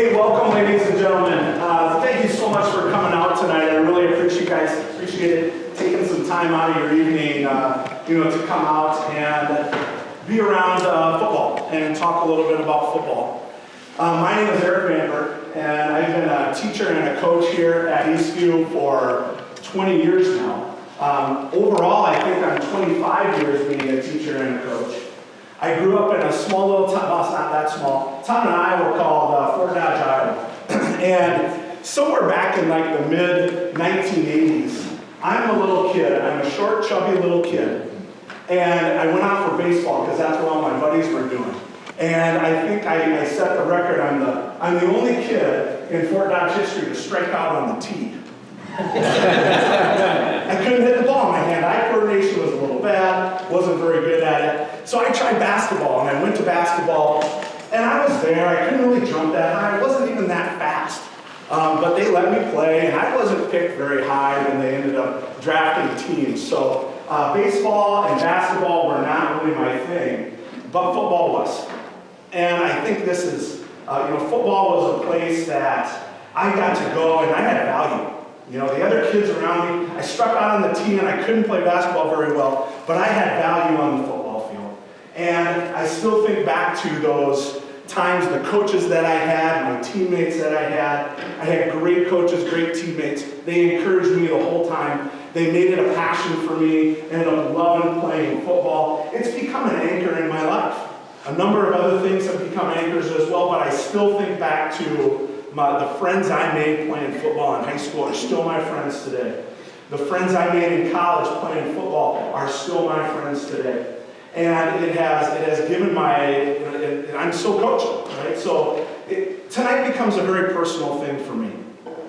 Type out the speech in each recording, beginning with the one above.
Hey, welcome, ladies and gentlemen. Thank you so much for coming out tonight. I really appreciate it, taking some time out of your evening, to come out and be around football and talk a little bit about football. My name is Eric Vanberg, and I've been a teacher and a coach here at Eastview for 20 years now. Overall, I think I'm 25 years being a teacher and a coach. I grew up in a small little town, well, it's not that small, town in Iowa called Fort Dodge, Iowa. And somewhere back in like the mid-1980s, I'm a little kid. I'm a short, chubby little kid. And I went out for baseball because that's what all my buddies were doing. And I think I set the record. I'm the only kid in Fort Dodge history to strike out on the tee. I couldn't hit the ball. My hand-eye coordination was a little bad, wasn't very good at it. So I tried basketball, and I went to basketball, and I was there. I couldn't really jump that high. I wasn't even that fast. But they let me play, and I wasn't picked very high, and they ended up drafting teams. So baseball and basketball were not really my thing, but football was. And I think this is, football was a place that I got to go, and I had value. The other kids around me, I struck out on the tee and I couldn't play basketball very well, but I had value on the football field. And I still think back to those times, the coaches that I had, my teammates that I had great coaches, great teammates. They encouraged me the whole time. They made it a passion for me, and I'm loving playing football. It's become an anchor in my life. A number of other things have become anchors as well, but I still think back to the friends I made playing football in high school are still my friends today. The friends I made in college playing football are still my friends today. And it has given I'm so coachable, right? So tonight becomes a very personal thing for me.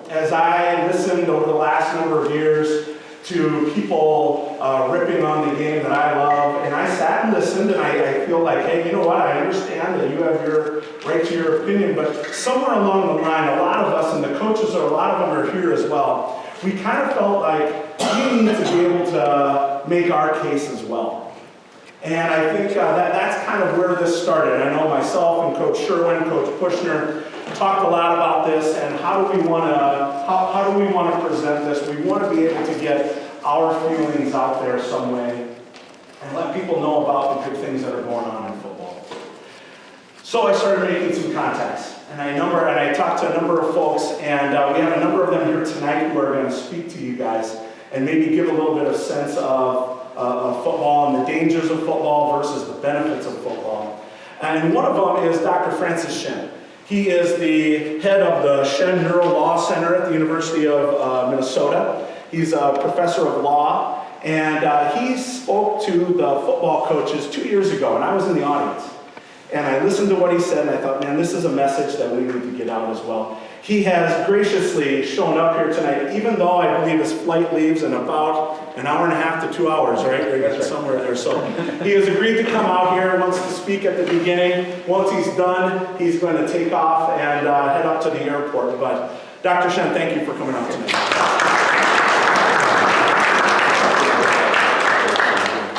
As I listened over the last number of years to people ripping on the game that I love, and I sat and listened, and I feel like, hey, you know what, I understand that you have your right to your opinion, but somewhere along the line, a lot of us, and the coaches, a lot of them are here as well, we kind of felt like we need to be able to make our case as well. And I think that's kind of where this started. I know myself and Coach Sherwin, Coach Pushner, talked a lot about this, and how do we want to present this? We want to be able to get our feelings out there some way and let people know about the good things that are going on in football. So I started making some contacts, and I talked to a number of folks, and we have a number of them here tonight who are going to speak to you guys and maybe give a little bit of sense of football and the dangers of football versus the benefits of football. And one of them is Dr. Francis Shen. He is the head of the Shen Neuro Law Center at the University of Minnesota. He's a professor of law, and he spoke to the football coaches 2 years ago, and I was in the audience. And I listened to what he said, and I thought, man, this is a message that we need to get out as well. He has graciously shown up here tonight, even though I believe his flight leaves in about an hour and a half to 2 hours, right? That's right. Somewhere there. So he has agreed to come out here, wants to speak at the beginning. Once he's done, he's going to take off and head up to the airport. But Dr. Shen, thank you for coming out tonight.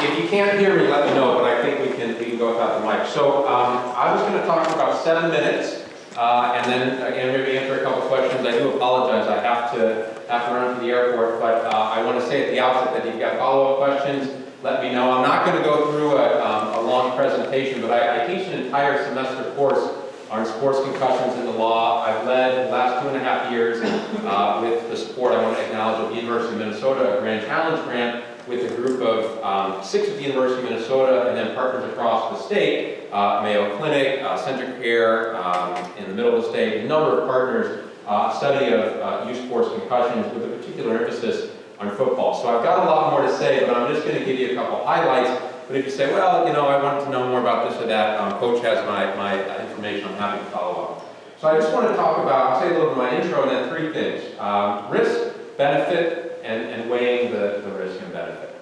If you can't hear me, let me know, but I think we can go without the mic. So I was going to talk for about 7 minutes, and then again maybe answer a couple questions. I do apologize. I have to run to the airport, but I want to say at the outset that if you've got follow-up questions, let me know. I'm not going to go through a long presentation, but I teach an entire semester course on sports concussions in the law. I've led the last 2.5 years with the support, I want to acknowledge, of the University of Minnesota, a Grand Challenge grant with a group of 6 at the University of Minnesota and then partners across the state, Mayo Clinic, Centric Care in the middle of the state, a number of partners, study of youth sports concussions with a particular emphasis on football. So I've got a lot more to say, but I'm just going to give you a couple highlights. But if you say, well, I wanted to know more about this or that, Coach has my information, I'm happy to follow up. So I just want to talk about, I'll say a little bit of my intro and then 3 things. Risk, benefit, and weighing the risk and benefit.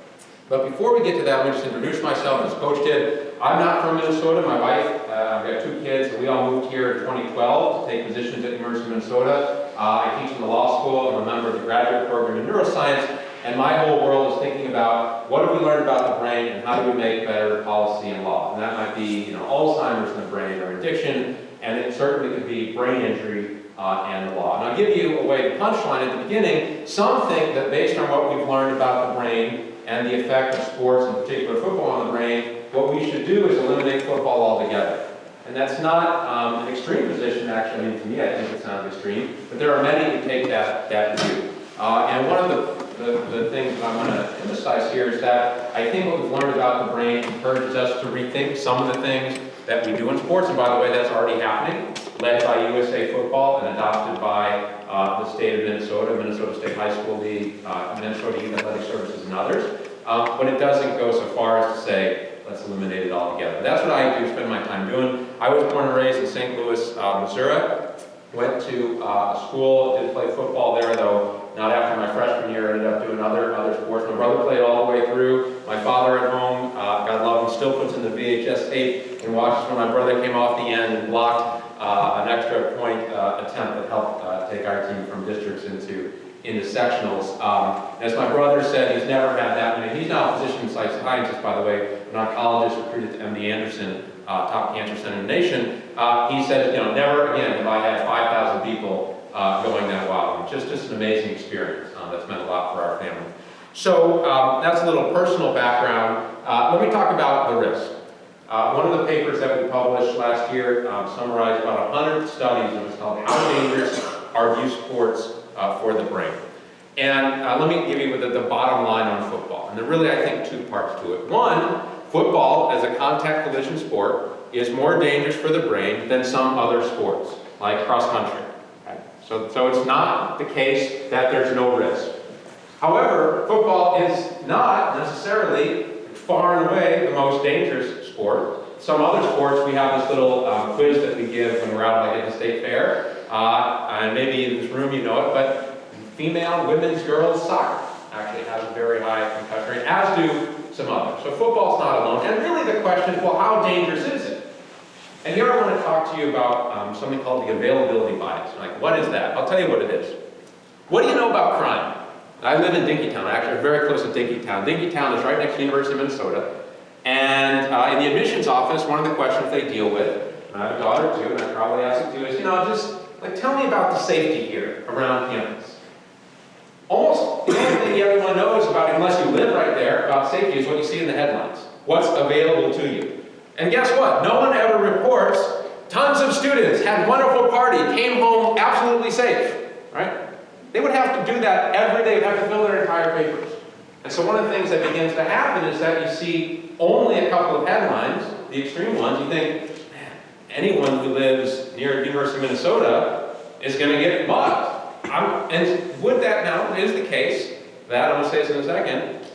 But before we get to that, let me just introduce myself as Coach did. I'm not from Minnesota. My wife, I've got 2 kids, and we all moved here in 2012 to take positions at the University of Minnesota. I teach in the law school. I'm a member of the graduate program in neuroscience, and my whole world is thinking about what have we learned about the brain and how do we make better policy and law. And that might be Alzheimer's in the brain or addiction. and it certainly could be brain injury and the law. And I'll give you a way to punchline at the beginning. Some think that based on what we've learned about the brain and the effect of sports, in particular football, on the brain, what we should do is eliminate football altogether. And that's not an extreme position, actually. I mean, to me, I think it sounds extreme, but there are many who take that view. And one of the things that I want to emphasize here is that I think what we've learned about the brain encourages us to rethink some of the things that we do in sports. And by the way, that's already happening, led by USA Football and adopted by the state of Minnesota, Minnesota State High School League, Minnesota Youth Athletic Services, and others. But it doesn't go so far as to say, let's eliminate it altogether. That's what I do spend my time doing. I was born and raised in St. Louis, Missouri. Went to school, did play football there, though not after my freshman year. Ended up doing other sports. My brother played all the way through. My father at home, God love him, still puts in the VHS tape and watches when my brother came off the end and blocked an extra point attempt that helped take our team from districts into sectionals. As my brother said, he's never had that many. He's now a physician scientist, by the way, an oncologist recruited to MD Anderson, top cancer center in the nation. He said, never again have I had 5,000 people going that wild. Just an amazing experience that's meant a lot for our family. So that's a little personal background. Let me talk about the risk. One of the papers that we published last year summarized about 100 studies. It was called How Dangerous Are Youth Sports for the Brain. And let me give you the bottom line on football. And there really, I think, two parts to it. One, football as a contact collision sport is more dangerous for the brain than some other sports, like cross country. Okay? So it's not the case that there's no risk. However, football is not necessarily far and away the most dangerous sport. Some other sports, we have this little quiz that we give when we're out like at the state fair. And maybe in this room you know it, but female, women's, girls, soccer actually has a very high concussion rate, as do some others. So football's not alone. And really the question is, well, how dangerous is it? And here I want to talk to you about something called the availability bias. Like, what is that? I'll tell you what it is. What do you know about crime? I live in Dinkytown. Actually, I'm very close to Dinkytown. Dinkytown is right next to the University of Minnesota. And in the admissions office, one of the questions they deal with, and I have a daughter too, and I probably ask it too, is, just like, tell me about the safety here around campus. Almost the only thing everyone knows about, unless you live right there, about safety is what you see in the headlines. What's available to you. And guess what? No one ever reports tons of students had a wonderful party, came home absolutely safe, right? They would have to do that every day. They'd have to fill their entire papers. And so one of the things that begins to happen is that you see only a couple of headlines, the extreme ones. You think, man, anyone who lives near the University of Minnesota is going to get mugged. And would that now is the case, that I'm going to say this in a second,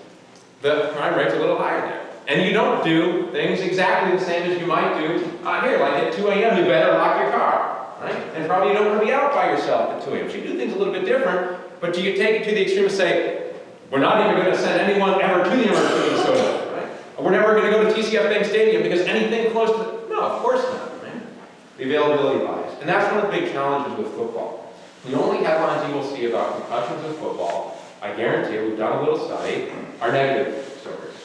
the crime rate's a little higher there. And you don't do things exactly the same as you might do here, like at 2 a.m. you better lock your car, right? And probably you don't want to be out by yourself at 2 a.m. So you do things a little bit different, but do you take it to the extreme and say, we're not even going to send anyone ever to the University of Minnesota, right? Or we're never going to go to TCF Bank Stadium because anything close to, no, of course not, right? The availability bias. And that's one of the big challenges with football. The only headlines you will see about concussions in football, I guarantee you, we've done a little study, are negative stories.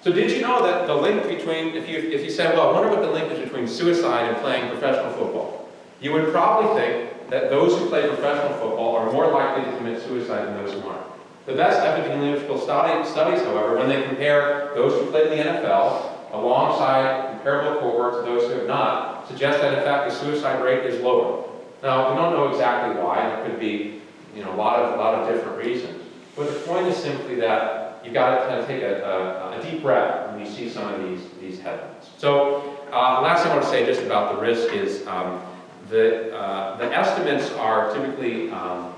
So did you know that the link between, if you said, well, I wonder what the link is between suicide and playing professional football, you would probably think that those who play professional football are more likely to commit suicide than those who aren't. The best epidemiological studies, however, when they compare those who played in the NFL alongside comparable cohorts of those who have not, suggest that in fact the suicide rate is lower. Now, we don't know exactly why. There could be a lot of different reasons. But the point is simply that you've got to kind of take a deep breath when you see some of these headlines. So the last thing I want to say just about the risk is the estimates are typically done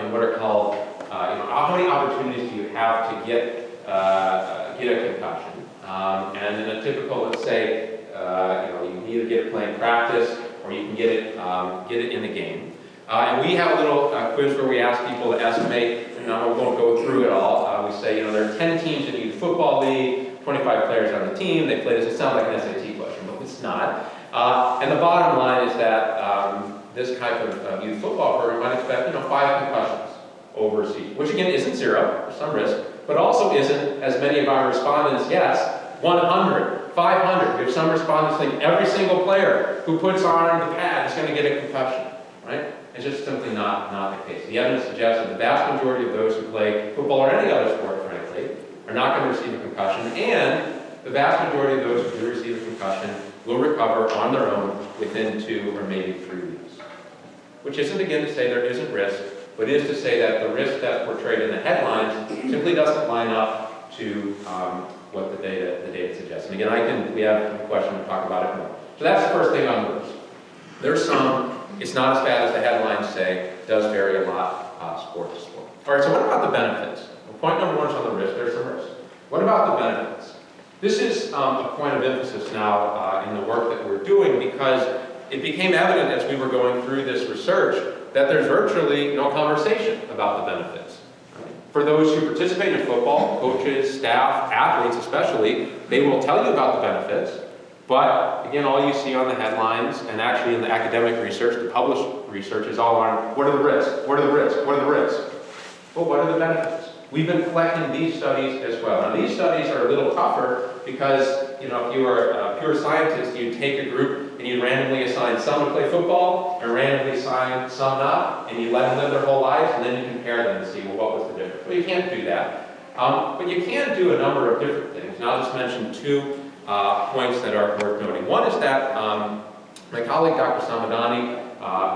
in what are called, how many opportunities do you have to get a concussion? And in a typical, let's say, you can either get it playing practice or you can get it in the game. And we have a little quiz where we ask people to estimate, we won't go through it all. We say, there are 10 teams in the football league, 25 players on the team, they play this. It sounds like an SAT question, but it's not. And the bottom line is that this type of youth football program might expect, 5 concussions over a season, which again isn't zero, there's some risk, but also isn't, as many of our respondents guess, 100. 500. We have some respondents think every single player who puts on the pad is going to get a concussion, right? It's just simply not the case. The evidence suggests that the vast majority of those who play football or any other sport, frankly, are not going to receive a concussion, and the vast majority of those who do receive a concussion will recover on their own within 2 or maybe 3 weeks. Which isn't, again, to say there isn't risk, but is to say that the risk that's portrayed in the headlines simply doesn't line up to what the data suggests. And again, we have a question to talk about it more. So that's the first thing on the risk. There's some, it's not as bad as the headlines say, does vary a lot sport to sport. All right, so what about the benefits? Well, point number 1 is on the risk, there's some risk. What about the benefits? This is a point of emphasis now in the work that we're doing, because it became evident as we were going through this research that there's virtually no conversation about the benefits. For those who participate in football, coaches, staff, athletes especially, they will tell you about the benefits, but again, all you see on the headlines, and actually in the academic research, the published research, is all on what are the risks, what are the risks, what are the risks? Well, what are the benefits? We've been collecting these studies as well. Now, these studies are a little tougher because, if you were a pure scientist, you'd take a group and you'd randomly assign some to play football and randomly assign some not, and you let them live their whole lives, and then you compare them and see, well, what was the difference? Well, you can't do that. But you can do a number of different things. And I'll just mention 2 points that are worth noting. One is that my colleague, Dr. Samadani,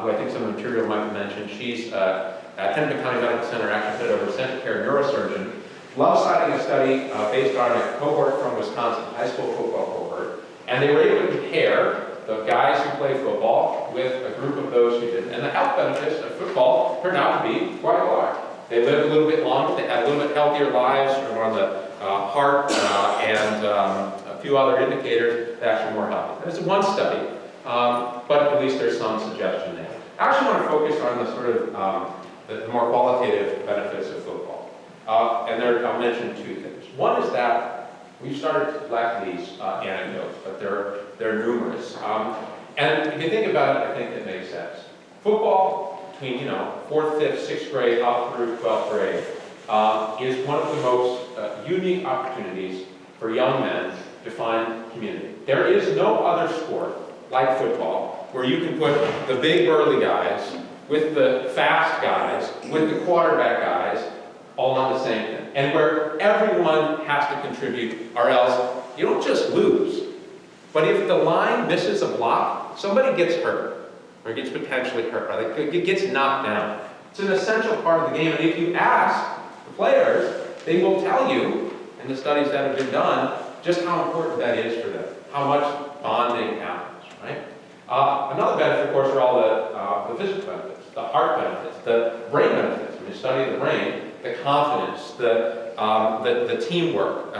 who I think some of the material might have mentioned, she's at Hennepin County Medical Center, actually head over center care neurosurgeon, loves citing a study based on a cohort from Wisconsin, high school football cohort, and they were able to compare the guys who play football with a group of those who didn't, and the health benefits of football turned out to be quite large. They lived a little bit longer, they had a little bit healthier lives on the heart and a few other indicators that actually more healthy. That's one study, but at least there's some suggestion there. I actually want to focus on the sort of the more qualitative benefits of football. And I'll mention 2 things. One is that we've started to collect these anecdotes, but they're numerous. And if you think about it, I think it makes sense. Football, between 4th, 5th, 6th grade up through 12th grade, is one of the most unique opportunities for young men to find community. There is no other sport like football where you can put the big burly guys with the fast guys, with the quarterback guys, all on the same thing. And where everyone has to contribute, or else you don't just lose. But if the line misses a block, somebody gets hurt, or gets potentially hurt, or it gets knocked down. It's an essential part of the game, and if you ask the players, they will tell you, in the studies that have been done, just how important that is for them, how much bonding happens, right? Another benefit, of course, are all the physical benefits, the heart benefits, the brain benefits. When you study the brain, the confidence, the teamwork,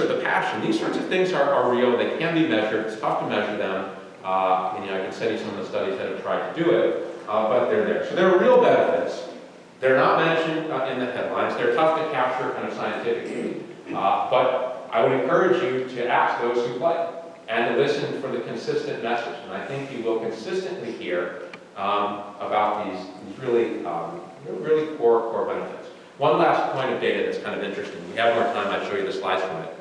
the passion, these sorts of things are real. They can be measured. It's tough to measure them. I can send you some of the studies that have tried to do it, but they're there. So there are real benefits. They're not mentioned in the headlines. They're tough to capture kind of scientifically, but I would encourage you to ask those who play and to listen for the consistent message. And I think you will consistently hear about these really core benefits. One last point of data that's kind of interesting. We have more time, I'll show you the slides from it.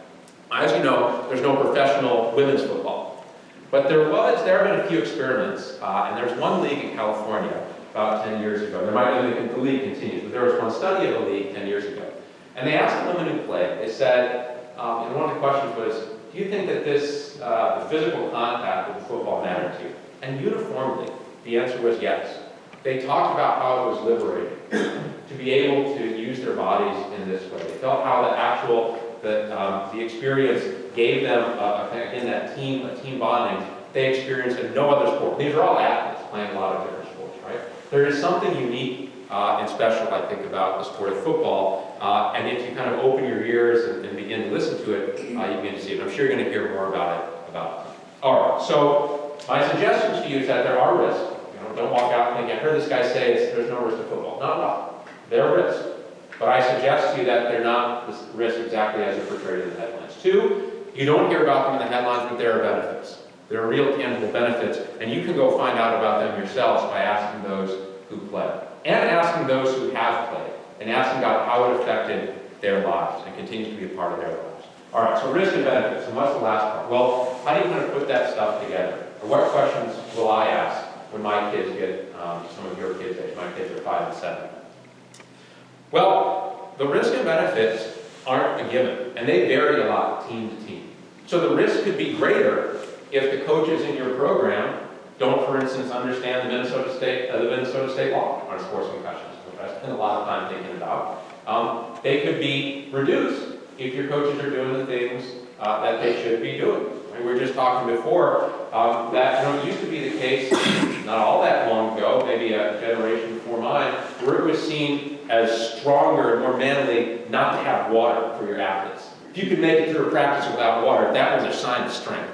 As you know, there's no professional women's football. But there have been a few experiments, and there's one league in California about 10 years ago. There might be, the league continues, but there was one study of a league 10 years ago. And they asked the women who played, they said, and one of the questions was, do you think that this the physical contact with football mattered to you? And uniformly, the answer was yes. They talked about how it was liberating to be able to use their bodies in this way. They felt how the experience gave them, in that team bonding, they experienced in no other sport. These are all athletes playing a lot of different sports, right? There is something unique and special, I think, about the sport of football. And if you kind of open your ears and begin to listen to it, you begin to see it. I'm sure you're going to hear more about it. All right, so my suggestions to you is that there are risks. Don't walk out thinking, I heard this guy say there's no risk to football. No. There are risks. But I suggest to you that they're not the risks exactly as they're portrayed in the headlines. 2, you don't hear about them in the headlines, but there are benefits. There are real tangible benefits, and you can go find out about them yourselves by asking those who play. And asking those who have played, and asking about how it affected their lives and continues to be a part of their lives. All right, so risk and benefits, and what's the last part? Well, how do you kind of put that stuff together? Or what questions will I ask when my kids get, some of your kids' age, my kids are 5 and 7? Well, the risk and benefits aren't a given, and they vary a lot team to team. So the risk could be greater if the coaches in your program don't, for instance, understand the Minnesota State law on sports concussions, which I spend a lot of time thinking about. They could be reduced if your coaches are doing the things that they should be doing. We were just talking before that it used to be the case, not all that long ago, maybe a generation before mine, where it was seen as stronger and more manly not to have water for your athletes. If you could make it through a practice without water, that was a sign of strength.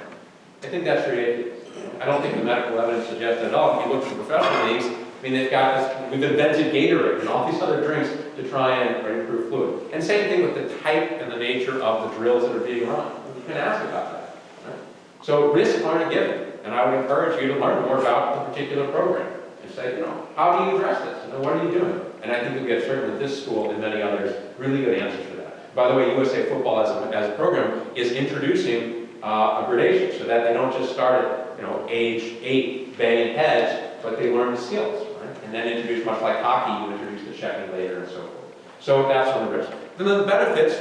I think that's ridiculous. I don't think the medical evidence suggests at all. If you look at the professional leagues, I mean, they've got this, we've invented Gatorade and all these other drinks to try and improve fluid. And same thing with the type and the nature of the drills that are being run. You can ask about that. Right? So risks aren't a given, and I would encourage you to learn more about the particular program and say, how do you address this? What are you doing? And I think you'll get, certainly at this school and many others, really good answers for that. By the way, USA Football as a program is introducing a gradation so that they don't just start at age 8 banging heads, but they learn the skills, right? And then introduce, much like hockey, you introduce the checking later and so forth. So that's one of the risks. Then the benefits,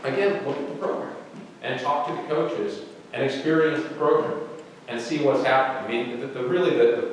again, look at the program and talk to the coaches and experience the program and see what's happening. I mean, the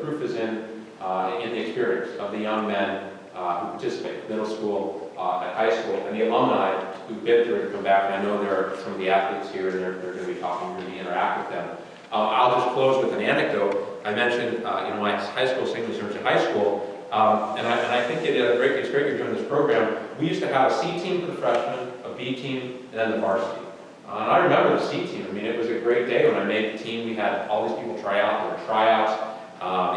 proof is in the experience of the young men who participate, middle school, at high school, and the alumni who've been through it come back. And I know there are some of the athletes here, and they're going to be talking, really interact with them. I'll just close with an anecdote. I mentioned, my high school, St. Louis University High School, and I think it's great you're doing this program. We used to have a C team for the freshmen, a B team, and then the varsity. And I remember the C team. I mean, it was a great day when I made the team. We had all these people try out. There were tryouts.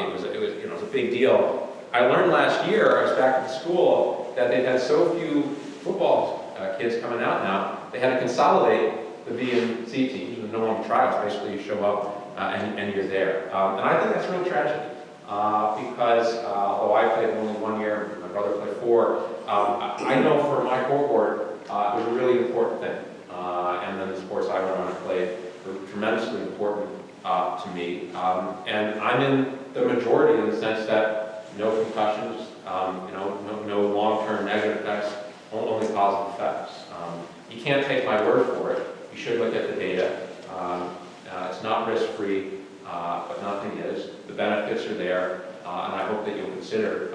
It was a big deal. I learned last year, I was back at the school, that they've had so few football kids coming out now, they had to consolidate the B and C teams. There's no longer tryouts. Basically, you show up and you're there. And I think that's a real tragedy because although I played only 1 year, my brother played 4, I know for my cohort it was a really important thing. And then the sports I went on and played were tremendously important to me. And I'm in the majority in the sense that no concussions, no long-term negative effects, only positive effects. You can't take my word for it. You should look at the data. It's not risk-free, but nothing is. The benefits are there, and I hope that you'll consider,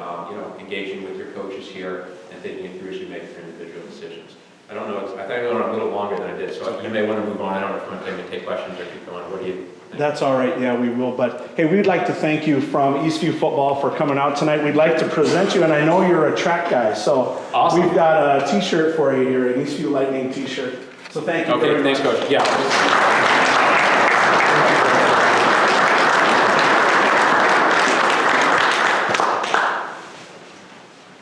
engaging with your coaches here and thinking it through as you make your individual decisions. I don't know. I think I went on a little longer than I did, so you may want to move on. I don't know if you want to take questions or keep going. What do you think? That's all right, yeah, we will. But hey, we'd like to thank you from Eastview Football for coming out tonight. We'd like to present you, and I know you're a track guy, so awesome. We've got a t-shirt for you here, an Eastview Lightning t-shirt. So thank you very much. Okay, thanks, Coach. Yeah.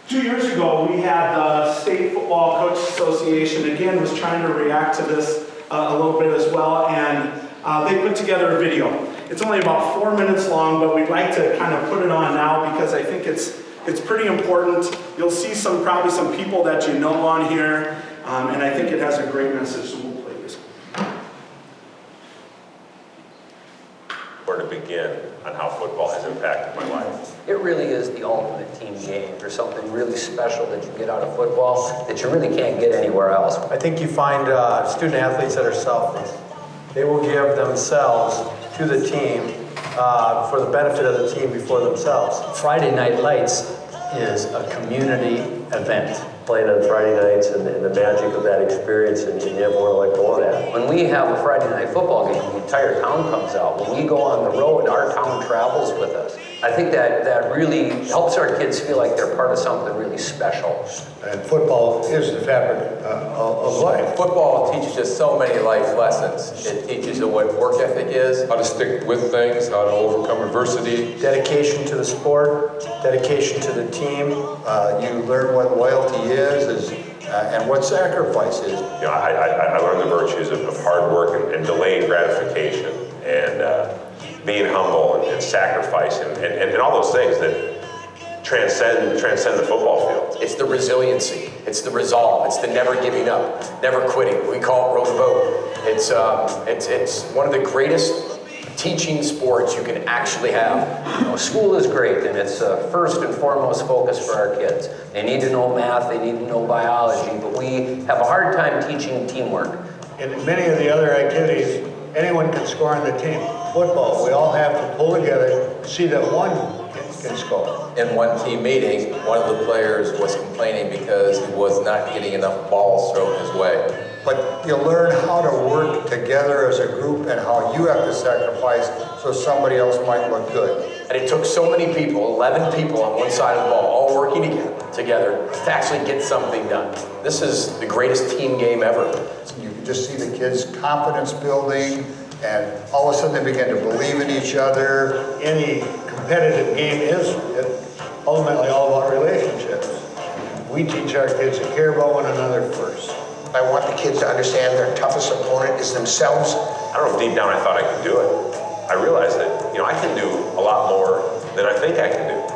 2 years ago, we had the State Football Coach Association, again, was trying to react to this a little bit as well, and they put together a video. It's only about 4 minutes long, but we'd like to kind of put it on now because I think it's pretty important. You'll see probably some people that you know on here, and I think it has a great message, so we'll play this. Where to begin on how football has impacted my life. It really is the ultimate team game. There's something really special that you get out of football that you really can't get anywhere else. I think you find student athletes that are selfless. They will give themselves to the team for the benefit of the team before themselves. Friday Night Lights is a community event. Playing on Friday nights and the magic of that experience, and you never want to let go of that. When we have a Friday night football game, the entire town comes out. When we go on the road, our town travels with us. I think that really helps our kids feel like they're part of something really special. And football is the fabric of life. Football teaches us so many life lessons. It teaches you what work ethic is, how to stick with things, how to overcome adversity. Dedication to the sport, dedication to the team. You learn what loyalty is and what sacrifice is. You know, I learned the virtues of hard work and delaying gratification and being humble and sacrifice and all those things that transcend the football field. It's the resiliency. It's the resolve. It's the never giving up, never quitting. We call it row the boat. It's one of the greatest teaching sports you can actually have. You know, school is great, and it's first and foremost focus for our kids. They need to know math, they need to know biology, but we have a hard time teaching teamwork. In many of the other activities, anyone can score on the team. Football, we all have to pull together, see that one can score. In one team meeting, one of the players was complaining because he was not getting enough balls thrown his way. But you learn how to work together as a group and how you have to sacrifice so somebody else might look good. And it took so many people, 11 people on one side of the ball, all working together to actually get something done. This is the greatest team game ever. You can just see the kids' confidence building, and all of a sudden they begin to believe in each other. Any competitive game is ultimately all about relationships. We teach our kids to care about one another first. I want the kids to understand their toughest opponent is themselves. I don't know if deep down I thought I could do it. I realized that, I can do a lot more than I think I can do.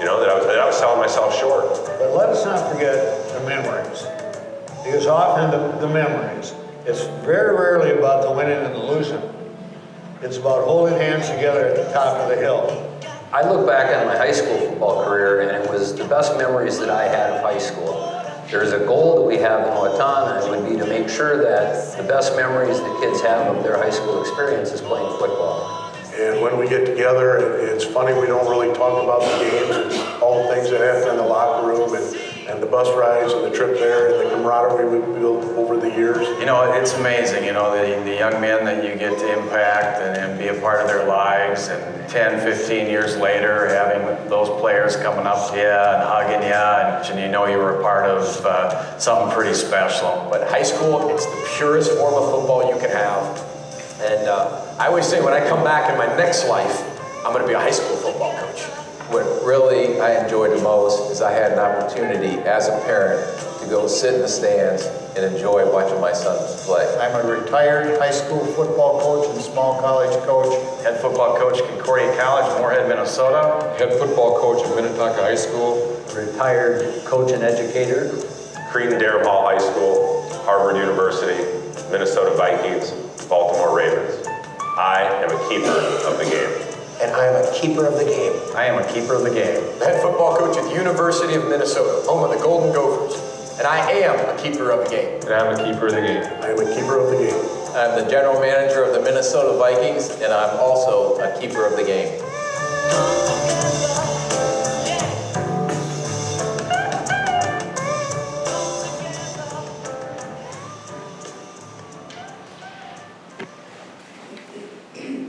That I was selling myself short. But let us not forget the memories. Because often the memories, it's very rarely about the winning and the losing. It's about holding hands together at the top of the hill. I look back on my high school football career, and it was the best memories that I had of high school. There's a goal that we have in Owatonna, and it would be to make sure that the best memories that kids have of their high school experience is playing football. And when we get together, it's funny, we don't really talk about the games. It's all the things that happen in the locker room and the bus rides and the trip there and the camaraderie we built over the years. It's amazing, the young men that you get to impact and be a part of their lives, and 10, 15 years later, having those players coming up to you and hugging you, and you were a part of something pretty special. But high school, it's the purest form of football you can have. And I always say when I come back in my next life, I'm going to be a high school football coach. What really I enjoyed the most is I had an opportunity as a parent to go sit in the stands and enjoy watching my sons play. I'm a retired high school football coach and small college coach. Head football coach at Concordia College, Moorhead, Minnesota. Head football coach at Minnetonka High School. Retired coach and educator. Cretin-Derham Hall High School, Harvard University, Minnesota Vikings, Baltimore Ravens. I am a keeper of the game. And I am a keeper of the game. I am a keeper of the game. Head football coach at the University of Minnesota, home of the Golden Gophers. And I am a keeper of the game. And I'm a keeper of the game. I am a keeper of the game. I'm the general manager of the Minnesota Vikings, and I'm also a keeper of the game.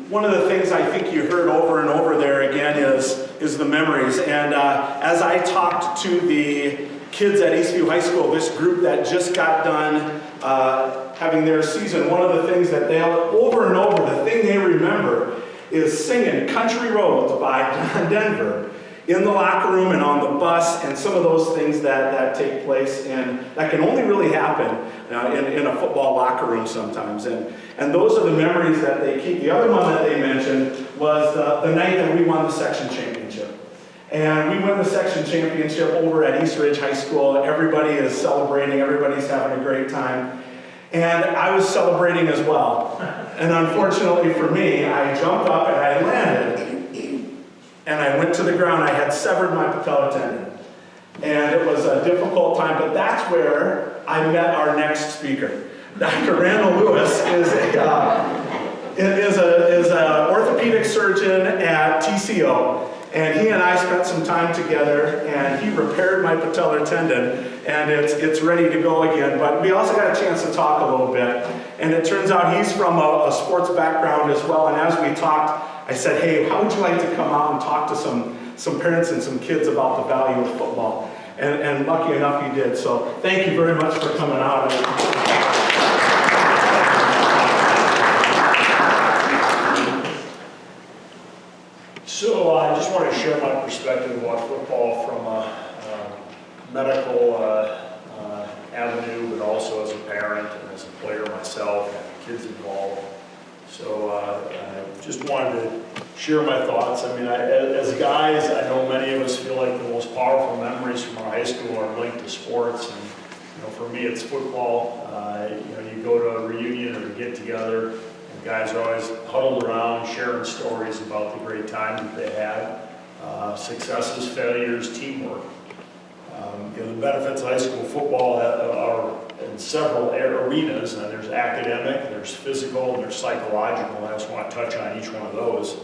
One of the things I think you heard over and over there again is the memories. And as I talked to the kids at Eastview High School, this group that just got done having their season, one of the things that they'll, over and over, the thing they remember is singing Country Roads by John Denver in the locker room and on the bus, and some of those things that take place, and that can only really happen in a football locker room sometimes. And those are the memories that they keep. The other one that they mentioned was the night that we won the section championship. And we won the section championship over at East Ridge High School. Everybody is celebrating, everybody's having a great time. And I was celebrating as well. And unfortunately for me, I jumped up and I landed. And I went to the ground. I had severed my patellar tendon. And it was a difficult time, but that's where I met our next speaker. Dr. Randall Lewis is a orthopedic surgeon at TCO. And he and I spent some time together, and he repaired my patellar tendon, and it's ready to go again. But we also got a chance to talk a little bit. And it turns out he's from a sports background as well. And as we talked, I said, hey, how would you like to come out and talk to some parents and some kids about the value of football? And lucky enough he did. So thank you very much for coming out. So I just want to share my perspective on football from a medical avenue, but also as a parent and as a player myself and kids involved. So I just wanted to share my thoughts. I mean, as guys, I know many of us feel like the most powerful memories from our high school are linked to sports. And for me, it's football. You go to a reunion or a get together, and guys are always huddled around, sharing stories about the great time that they had, successes, failures, teamwork. The benefits of high school football are in several arenas. There's academic, there's physical, and there's psychological. And I just want to touch on each one of those.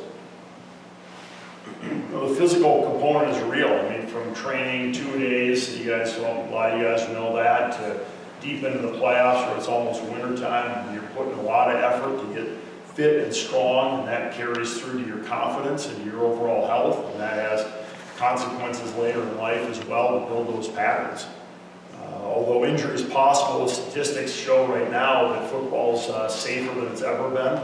The physical component is real. I mean, from training 2 days, a lot of you guys know that, to deep into the playoffs where it's almost wintertime, and you're putting a lot of effort to get fit and strong, and that carries through to your confidence and your overall health, and that has consequences later in life as well to build those patterns. Although injury is possible, the statistics show right now that football's safer than it's ever been.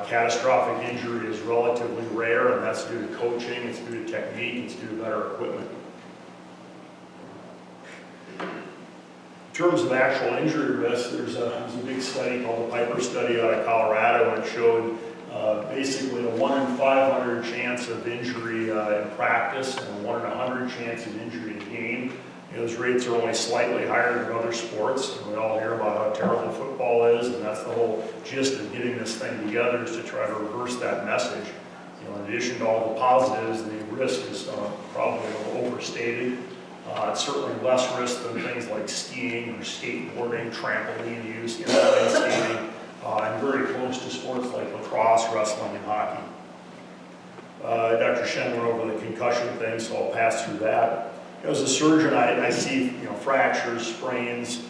Catastrophic injury is relatively rare, and that's due to coaching, it's due to technique, it's due to better equipment. In terms of actual injury risk, there's a big study called the Piper study out of Colorado, and it showed basically a 1 in 500 chance of injury in practice and a 1 in 100 chance of injury in game. Those rates are only slightly higher than other sports. We all hear about how terrible football is, and that's the whole gist of getting this thing together, is to try to reverse that message. In addition to all the positives, the risk is probably a little overstated. It's certainly less risk than things like skiing or skateboarding, trampoline use, ice skating, and very close to sports like lacrosse, wrestling, and hockey. Dr. Shen went over the concussion thing, so I'll pass through that. As a surgeon, I see fractures, sprains,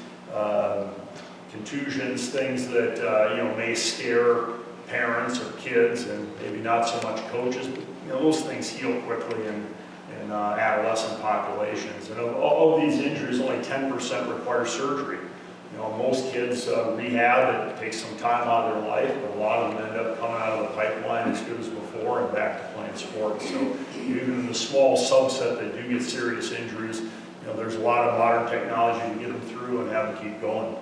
contusions, things that may scare parents or kids, and maybe not so much coaches. But those things heal quickly in adolescent populations. And of all these injuries, only 10% require surgery. Most kids rehab, it takes some time out of their life, but a lot of them end up coming out of the pipeline as good as before and back to playing sports. So even in the small subset that do get serious injuries, there's a lot of modern technology to get them through and have them keep going.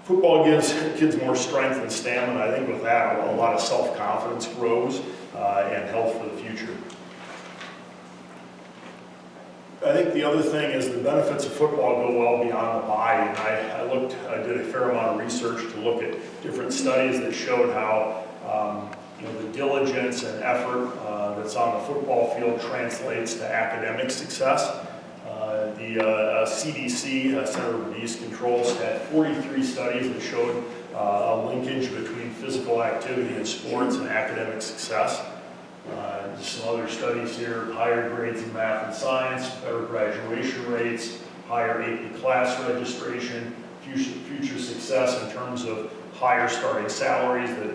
Football gives kids more strength and stamina. I think with that, a lot of self-confidence grows and health for the future. I think the other thing is the benefits of football go well beyond the body. And I did a fair amount of research to look at different studies that showed how the diligence and effort that's on the football field translates to academic success. The CDC, Center for Disease Control, had 43 studies that showed a linkage between physical activity in sports and academic success. Some other studies here: higher grades in math and science, better graduation rates, higher AP class registration, future success in terms of higher starting salaries that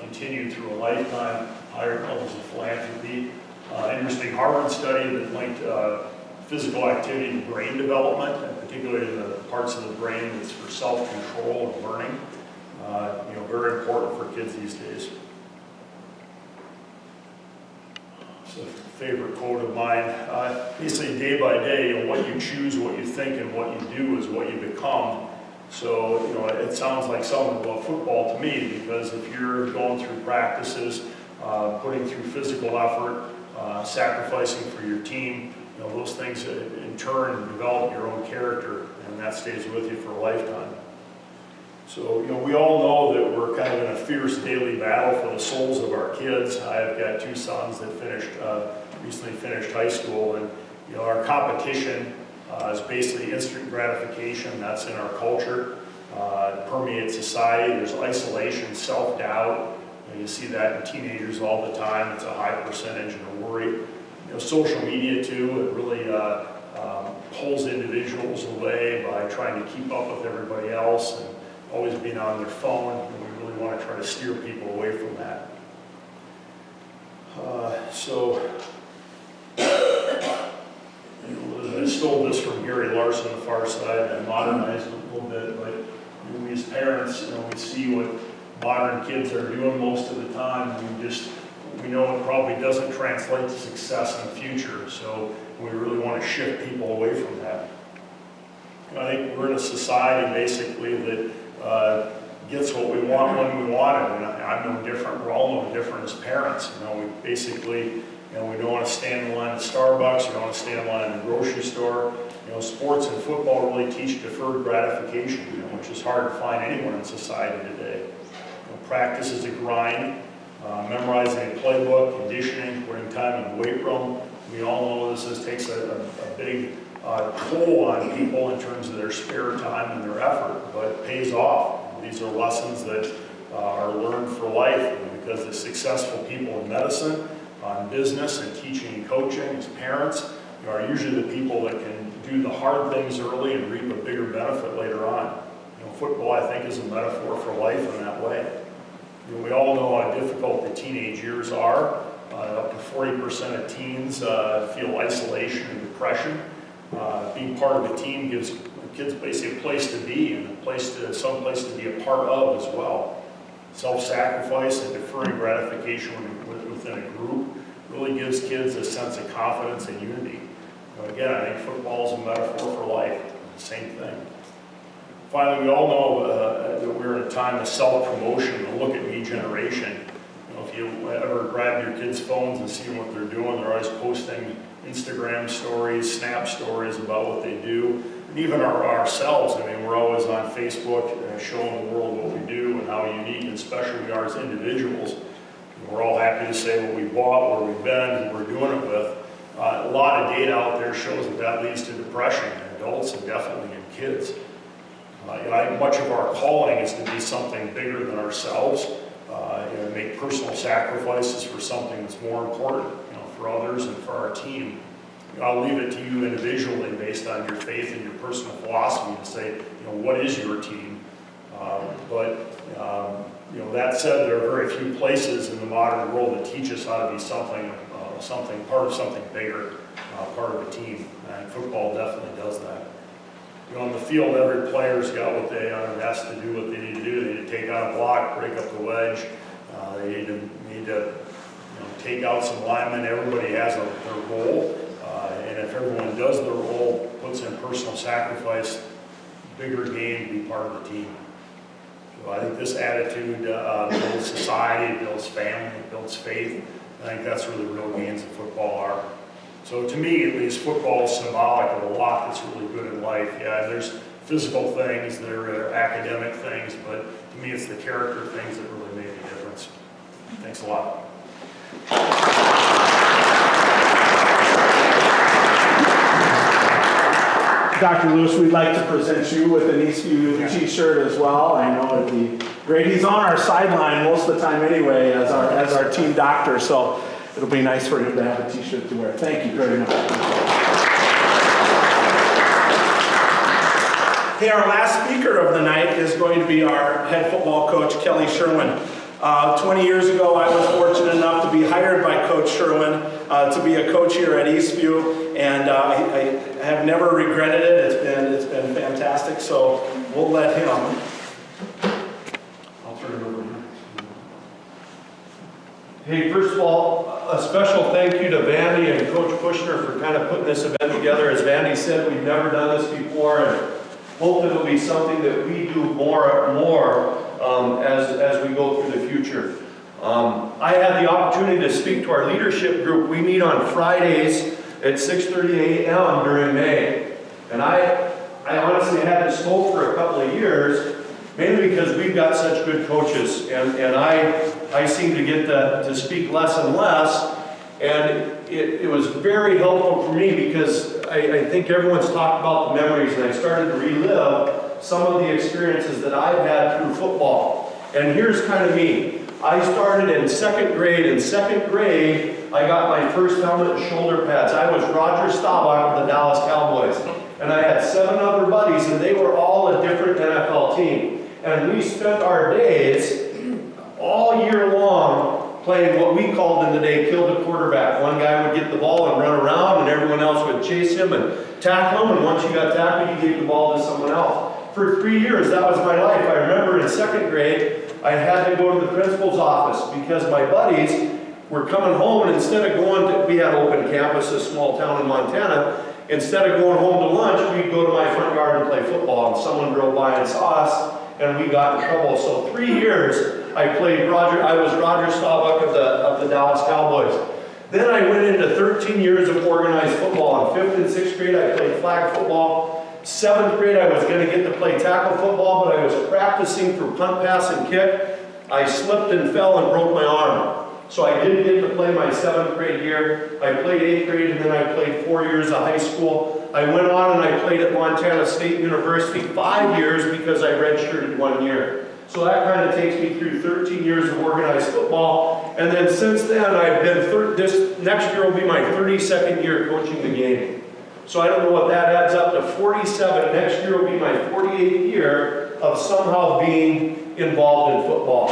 continue through a lifetime, higher levels of philanthropy. Interesting Harvard study that linked physical activity to brain development, and particularly the parts of the brain that's for self-control and learning. Very important for kids these days. A favorite quote of mine. Basically, day by day, what you choose, what you think, and what you do is what you become. So, it sounds like something about football to me, because if you're going through practices, putting through physical effort, sacrificing for your team, those things in turn develop your own character, and that stays with you for a lifetime. So, we all know that we're kind of in a fierce daily battle for the souls of our kids. I've got 2 sons that recently finished high school, and, our competition is basically instant gratification. That's in our culture. It permeates society. There's isolation, self-doubt. You see that in teenagers all the time. It's a high percentage of worry. Social media too, it really pulls individuals away by trying to keep up with everybody else and always being on their phone, and we really want to try to steer people away from that. I stole this from Gary Larson, The Far Side, and modernized it a little bit, but we as parents, we see what modern kids are doing most of the time. We know it probably doesn't translate to success in the future, so we really want to shift people away from that. I think we're in a society basically that gets what we want when we want it. And I'm no different, we're all no different as parents. We basically, we don't want to stand in line at Starbucks, we don't want to stand in line in the grocery store. Sports and football really teach deferred gratification, which is hard to find anywhere in society today. Practice is a grind, memorizing a playbook, conditioning, putting time in the weight room. We all know this takes a big toll on people in terms of their spare time and their effort, but it pays off. These are lessons that are learned for life, because the successful people in medicine, in business, and teaching and coaching as parents are usually the people that can do the hard things early and reap a bigger benefit later on. Football, I think, is a metaphor for life in that way. We all know how difficult the teenage years are. Up to 40% of teens feel isolation and depression. Being part of a team gives kids basically a place to be and some place to be a part of as well. Self-sacrifice and deferring gratification within a group really gives kids a sense of confidence and unity. Again, I think football is a metaphor for life. The same thing. Finally, we all know that we're in a time of self-promotion, the look-at-me generation. If you ever grab your kids' phones and see what they're doing, they're always posting Instagram stories, Snap stories about what they do. And even ourselves, we're always on Facebook showing the world what we do and how unique and special we are as individuals. We're all happy to say what we bought, where we've been, who we're doing it with. A lot of data out there shows that leads to depression in adults and definitely in kids. I think much of our calling is to be something bigger than ourselves, make personal sacrifices for something that's more important, for others and for our team. I'll leave it to you individually based on your faith and your personal philosophy to say, what is your team? That said, there are very few places in the modern world that teach us how to be part of something bigger, part of a team. And football definitely does that. On the field, every player's got what they are asked to do, what they need to do. They need to take out a block, break up the wedge. They need to take out some linemen. Everybody has their role. And if everyone does their role, puts in personal sacrifice, bigger gain to be part of the team. So I think this attitude builds society, it builds family, it builds faith. I think that's where the real gains of football are. So to me, at least, football is symbolic of a lot that's really good in life. Yeah, there's physical things, there are academic things, but to me, it's the character things that really make a difference. Thanks a lot. Dr. Lewis, we'd like to present you with an Eastview t-shirt as well. I know it'd be great. He's on our sideline most of the time anyway as our team doctor, so it'll be nice for him to have a t-shirt to wear. Thank you very much. Hey, our last speaker of the night is going to be our head football coach, Kelly Sherwin. 20 years ago, I was fortunate enough to be hired by Coach Sherwin to be a coach here at Eastview, and I have never regretted it. It's been fantastic, so we'll let him. I'll turn it over to him. Hey, first of all, a special thank you to Vandy and Coach Kushner for kind of putting this event together. As Vandy said, we've never done this before, and hope it'll be something that we do more as we go through the future. I had the opportunity to speak to our leadership group. We meet on Fridays at 6:30 a.m. during May, and I honestly hadn't spoke for a couple of years, mainly because we've got such good coaches, and I seem to get to speak less and less, and it was very helpful for me because I think everyone's talked about the memories, and I started to relive some of the experiences that I've had through football. And here's kind of me. I started in second grade. In second grade, I got my first helmet and shoulder pads. I was Roger Staubach of the Dallas Cowboys. And I had 7 other buddies, and they were all a different NFL team. And we spent our days all year long playing what we called in the day kill the quarterback. One guy would get the ball and run around, and everyone else would chase him and tackle him. And once you got tackled, you gave the ball to someone else. For 3 years, that was my life. I remember in second grade, I had to go to the principal's office because my buddies were coming home, and instead of going to, we had open campus, a small town in Montana, instead of going home to lunch, we'd go to my front yard and play football, and someone drove by and saw us, and we got in trouble. So 3 years I was Roger Staubach of the Dallas Cowboys. Then I went into 13 years of organized football. In 5th and 6th grade, I played flag football. 7th grade, I was going to get to play tackle football, but I was practicing for punt, pass, and kick. I slipped and fell and broke my arm. So I did get to play my 7th grade year. I played 8th grade, and then I played 4 years of high school. I went on and I played at Montana State University 5 years because I redshirted 1 year. So that kind of takes me through 13 years of organized football. And then since then, I've been, this next year will be my 32nd year coaching the game. So I don't know what that adds up to 47. Next year will be my 48th year of somehow being involved in football.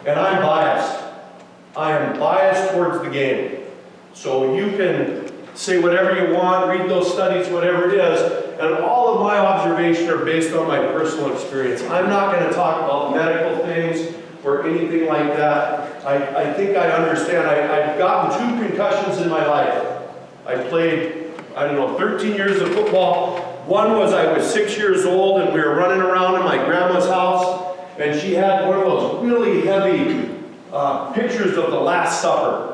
And I'm biased. I am biased towards the game. So you can say whatever you want, read those studies, whatever it is, and all of my observations are based on my personal experience. I'm not going to talk about medical things or anything like that. I think I understand. I've gotten 2 concussions in my life. I played, 13 years of football. One was I was 6 years old and we were running around in my grandma's house, and she had one of those really heavy pictures of the Last Supper.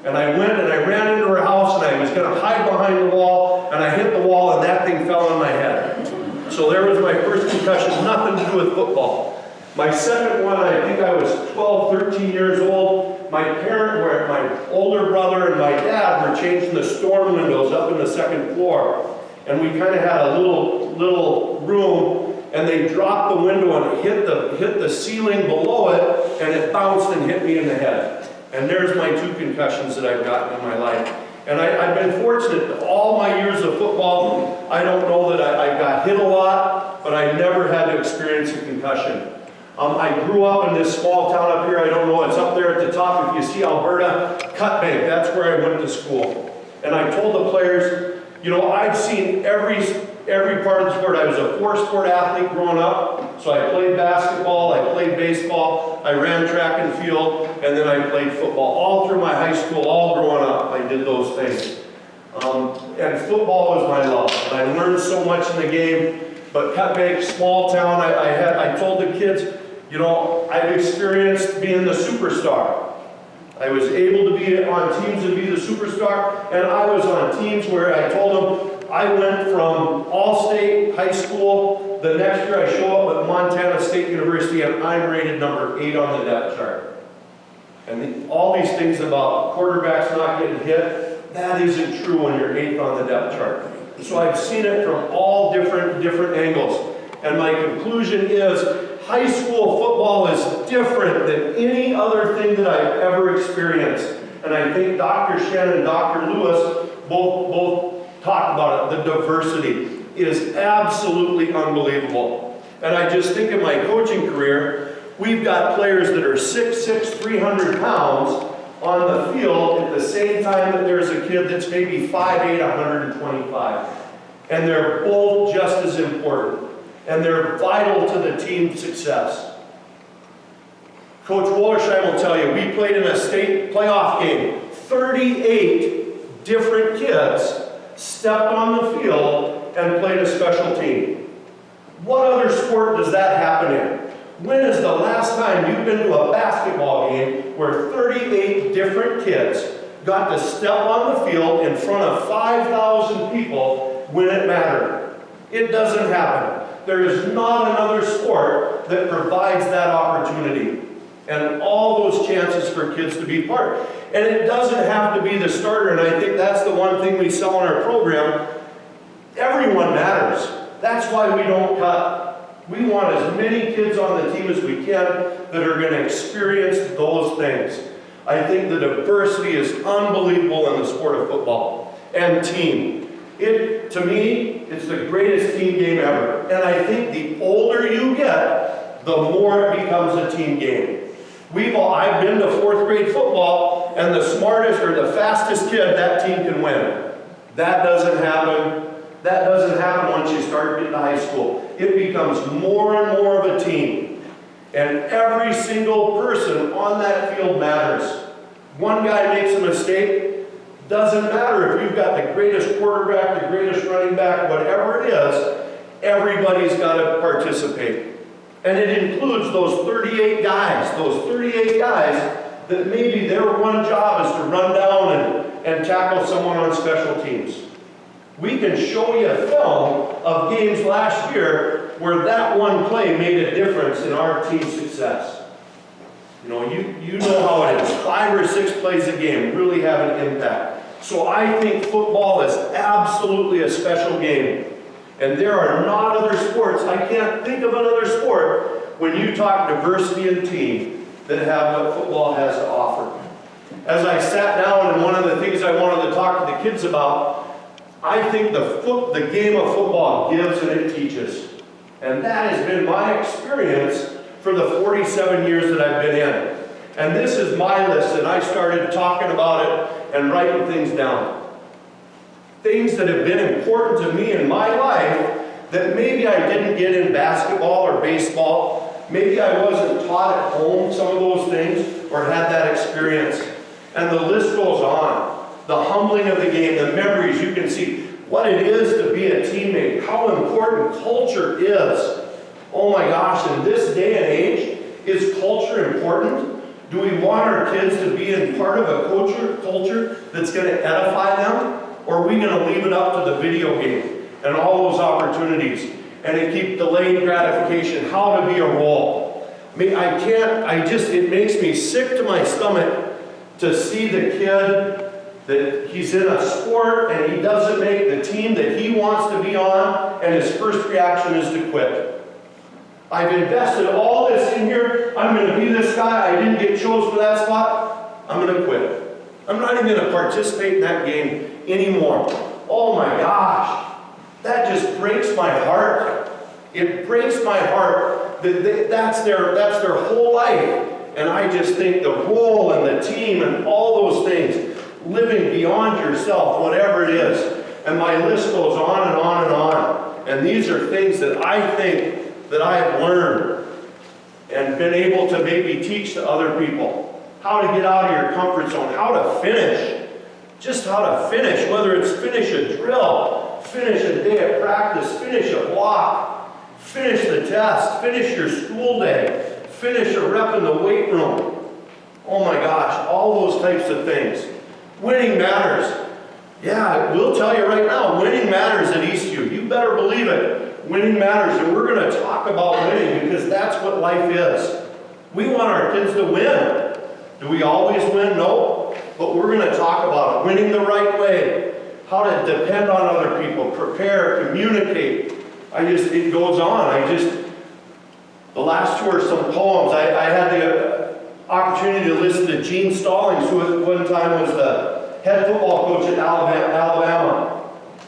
And I went and I ran into her house and I was going to hide behind the wall, and I hit the wall and that thing fell on my head. So there was my first concussion, nothing to do with football. My second one, I think I was 12, 13 years old. My older brother and my dad were changing the storm windows up in the 2nd floor. And we kind of had a little room, and they dropped the window and hit the ceiling below it, and it bounced and hit me in the head. And there's my 2 concussions that I've gotten in my life. And I've been fortunate all my years of football. I don't know that I got hit a lot, but I never had to experience a concussion. I grew up in this small town up here. I don't know, it's up there at the top. If you see Alberta, Cutbank, that's where I went to school. And I told the players, I've seen every part of the sport. I was a 4-sport athlete growing up. So I played basketball, I played baseball, I ran track and field, and then I played football. All through my high school, all growing up, I did those things. And football was my love. And I learned so much in the game. But Cutbank, small town, I told the kids, I've experienced being the superstar. I was able to be on teams and be the superstar, and I was on teams where I told them I went from all-state high school. The next year I show up at Montana State University and I'm rated number 8 on the depth chart. And all these things about quarterbacks not getting hit, that isn't true when you're 8th on the depth chart. So I've seen it from all different angles. And my conclusion is, high school football is different than any other thing that I've ever experienced. And I think Dr. Shannon and Dr. Lewis both talked about it. The diversity is absolutely unbelievable. And I just think in my coaching career, we've got players that are 6'6", 300 pounds on the field at the same time that there's a kid that's maybe 5'8", 125. And they're both just as important. And they're vital to the team's success. Coach Wollersheim will tell you, we played in a state playoff game. 38 different kids stepped on the field and played a special team. What other sport does that happen in? When is the last time you've been to a basketball game where 38 different kids got to step on the field in front of 5,000 people when it mattered? It doesn't happen. There is not another sport that provides that opportunity and all those chances for kids to be part. And it doesn't have to be the starter, and I think that's the one thing we sell in our program. Everyone matters. That's why we don't cut. We want as many kids on the team as we can that are going to experience those things. I think the diversity is unbelievable in the sport of football and team. To me, it's the greatest team game ever. And I think the older you get, the more it becomes a team game. I've been to 4th grade football, and the smartest or the fastest kid, that team can win. That doesn't happen. That doesn't happen once you start getting to high school. It becomes more and more of a team. And every single person on that field matters. One guy makes a mistake, doesn't matter if you've got the greatest quarterback, the greatest running back, whatever it is, everybody's got to participate. And it includes those 38 guys that maybe their one job is to run down and tackle someone on special teams. We can show you a film of games last year where that one play made a difference in our team's success. You know how it is. 5 or 6 plays a game really have an impact. So I think football is absolutely a special game. And there are not other sports, I can't think of another sport, when you talk diversity in team, that have what football has to offer. As I sat down, and one of the things I wanted to talk to the kids about, I think the game of football gives and it teaches. And that has been my experience for the 47 years that I've been in. And this is my list, and I started talking about it and writing things down. Things that have been important to me in my life that maybe I didn't get in basketball or baseball. Maybe I wasn't taught at home some of those things or had that experience. And the list goes on. The humbling of the game, the memories, you can see what it is to be a teammate, how important culture is. Oh my gosh, in this day and age, is culture important? Do we want our kids to be in part of a culture that's going to edify them? Or are we going to leave it up to the video game and all those opportunities and to keep delayed gratification, how to be a role? It makes me sick to my stomach to see the kid that he's in a sport and he doesn't make the team that he wants to be on, and his first reaction is to quit. I've invested all this in here. I'm going to be this guy. I didn't get chosen for that spot. I'm going to quit. I'm not even going to participate in that game anymore. Oh my gosh. That just breaks my heart. It breaks my heart that that's their whole life. And I just think the role and the team and all those things, living beyond yourself, whatever it is. And my list goes on and on and on. And these are things that I think that I've learned and been able to maybe teach to other people. How to get out of your comfort zone, how to finish. Just how to finish, whether it's finish a drill, finish a day of practice, finish a block, finish the test, finish your school day, finish a rep in the weight room. Oh my gosh, all those types of things. Winning matters. Yeah, we'll tell you right now, winning matters at Eastview. You better believe it. Winning matters, and we're going to talk about winning because that's what life is. We want our kids to win. Do we always win? No. But we're going to talk about it. Winning the right way. How to depend on other people. Prepare. Communicate. It goes on. The last two are some poems. I had the opportunity to listen to Gene Stallings, who at one time was the head football coach at Alabama.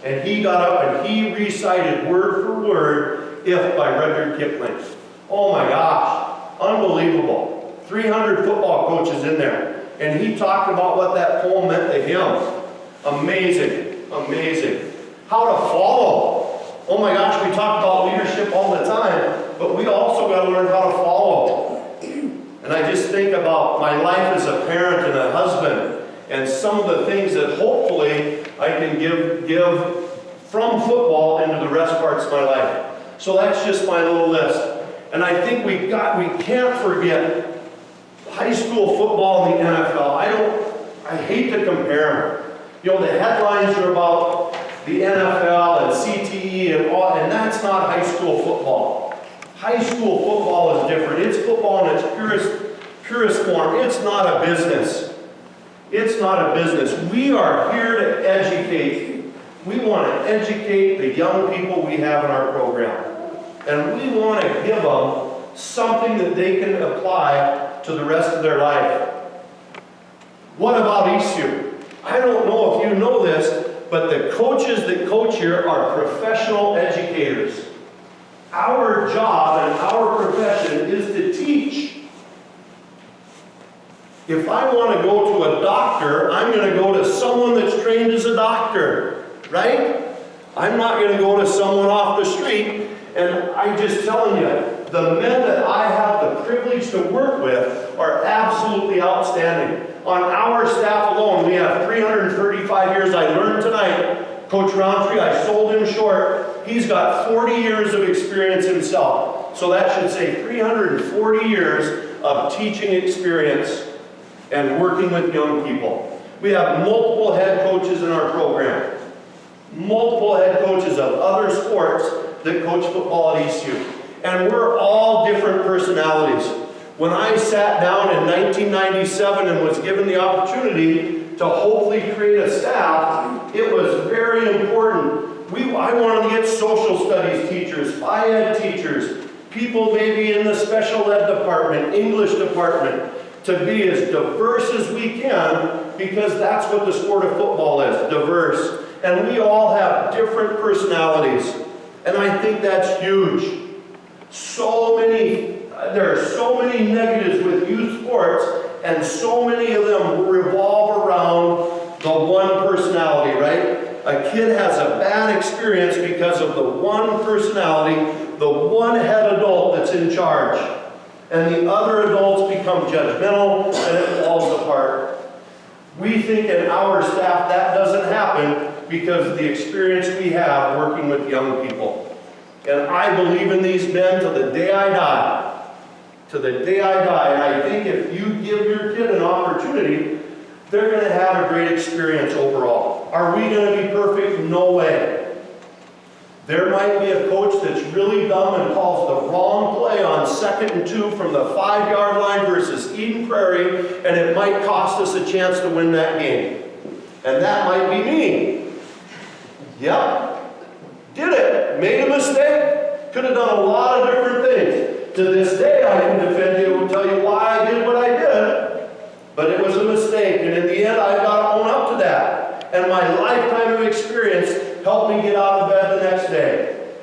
And he got up and he recited word for word, If by Rudyard Kipling. Oh my gosh. Unbelievable. 300 football coaches in there. And he talked about what that poem meant to him. Amazing. Amazing. How to follow. Oh my gosh, we talk about leadership all the time, but we also got to learn how to follow. And I just think about my life as a parent and a husband and some of the things that hopefully I can give from football into the rest parts of my life. So that's just my little list. And I think we can't forget high school football and the NFL. I hate to compare them. The headlines are about the NFL and CTE and all, and that's not high school football. High school football is different. It's football in its purest form. It's not a business. It's not a business. We are here to educate. We want to educate the young people we have in our program. And we want to give them something that they can apply to the rest of their life. What about Eastview? I don't know if you know this, but the coaches that coach here are professional educators. Our job and our profession is to teach. If I want to go to a doctor, I'm going to go to someone that's trained as a doctor, right? I'm not going to go to someone off the street. And I'm just telling you, the men that I have the privilege to work with are absolutely outstanding. On our staff alone, we have 335 years. I learned tonight Coach Roundtree, I sold him short. He's got 40 years of experience himself. So that should say 340 years of teaching experience and working with young people. We have multiple head coaches in our program. Multiple head coaches of other sports that coach football at Eastview. And we're all different personalities. When I sat down in 1997 and was given the opportunity to hopefully create a staff, it was very important. I wanted to get social studies teachers, phy ed teachers, people maybe in the special ed department, English department, to be as diverse as we can, because that's what the sport of football is, diverse. And we all have different personalities. And I think that's huge. There are so many negatives with youth sports, and so many of them revolve around the one personality, right? A kid has a bad experience because of the one personality, the one head adult that's in charge. And the other adults become judgmental, and it falls apart. We think in our staff that doesn't happen because of the experience we have working with young people. And I believe in these men to the day I die. To the day I die. And I think if you give your kid an opportunity, they're going to have a great experience overall. Are we going to be perfect? No way. There might be a coach that's really dumb and calls the wrong play on 2nd and 2 from the 5-yard line versus Eden Prairie, and it might cost us a chance to win that game. And that might be me. Yep. Did it. Made a mistake. Could have done a lot of different things. To this day, I can defend you and tell you why I did what I did. But it was a mistake. And in the end, I've got to own up to that. And my lifetime of experience helped me get out of bed the next day.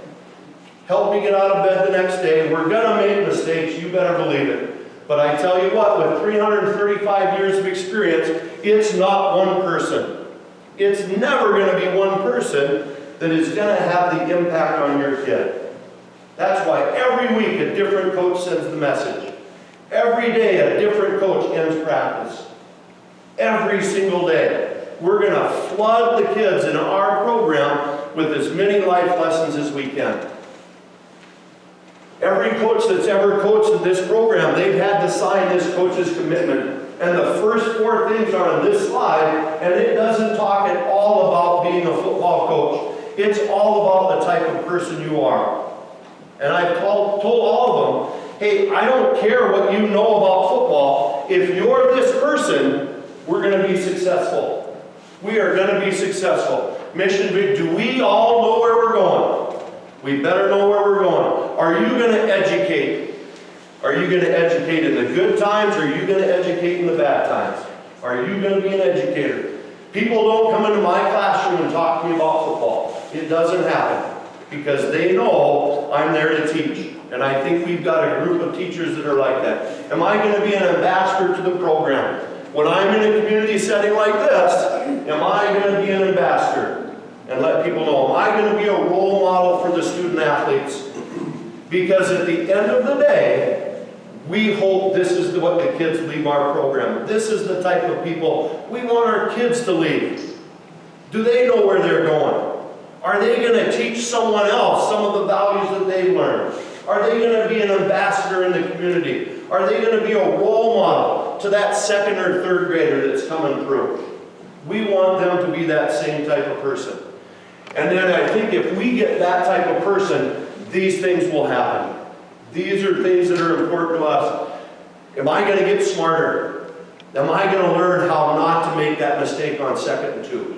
Helped me get out of bed the next day. We're going to make mistakes. You better believe it. But I tell you what, with 335 years of experience, it's not one person. It's never going to be one person that is going to have the impact on your kid. That's why every week a different coach sends the message. Every day a different coach ends practice. Every single day. We're going to flood the kids in our program with as many life lessons as we can. Every coach that's ever coached in this program, they've had to sign this coach's commitment. And the first 4 things are on this slide, and it doesn't talk at all about being a football coach. It's all about the type of person you are. And I've told all of them, hey, I don't care what you know about football. If you're this person, we're going to be successful. We are going to be successful. Mission, do we all know where we're going? We better know where we're going. Are you going to educate? Are you going to educate in the good times, or are you going to educate in the bad times? Are you going to be an educator? People don't come into my classroom and talk to me about football. It doesn't happen because they know I'm there to teach. And I think we've got a group of teachers that are like that. Am I going to be an ambassador to the program? When I'm in a community setting like this, am I going to be an ambassador and let people know? Am I going to be a role model for the student athletes? Because at the end of the day, we hope this is what the kids leave our program. This is the type of people we want our kids to leave. Do they know where they're going? Are they going to teach someone else some of the values that they've learned? Are they going to be an ambassador in the community? Are they going to be a role model to that 2nd or 3rd grader that's coming through? We want them to be that same type of person. And then I think if we get that type of person, these things will happen. These are things that are important to us. Am I going to get smarter? Am I going to learn how not to make that mistake on 2nd and 2?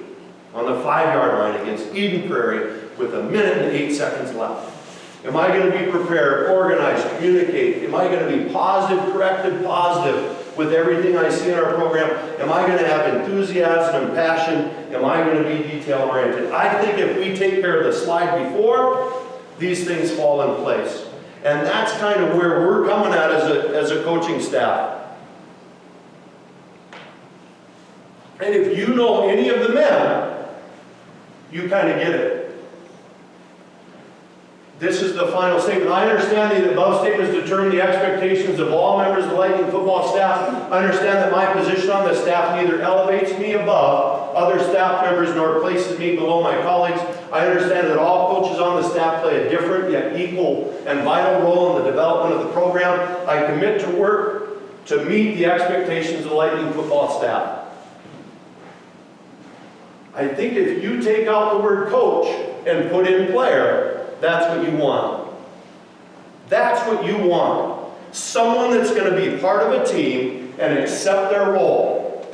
On the 5-yard line against Eden Prairie with 1 minute and 8 seconds left? Am I going to be prepared, organized, communicate? Am I going to be positive, corrective, positive with everything I see in our program? Am I going to have enthusiasm and passion? Am I going to be detail-oriented? I think if we take care of the slide before, these things fall in place. And that's kind of where we're coming at as a coaching staff. And if you know any of the men, you kind of get it. This is the final statement. I understand the above statements determine the expectations of all members of the Lightning football staff. I understand that my position on the staff neither elevates me above other staff members nor places me below my colleagues. I understand that all coaches on the staff play a different yet equal and vital role in the development of the program. I commit to work to meet the expectations of the Lightning football staff. I think if you take out the word coach and put in player, that's what you want. That's what you want. Someone that's going to be part of a team and accept their role.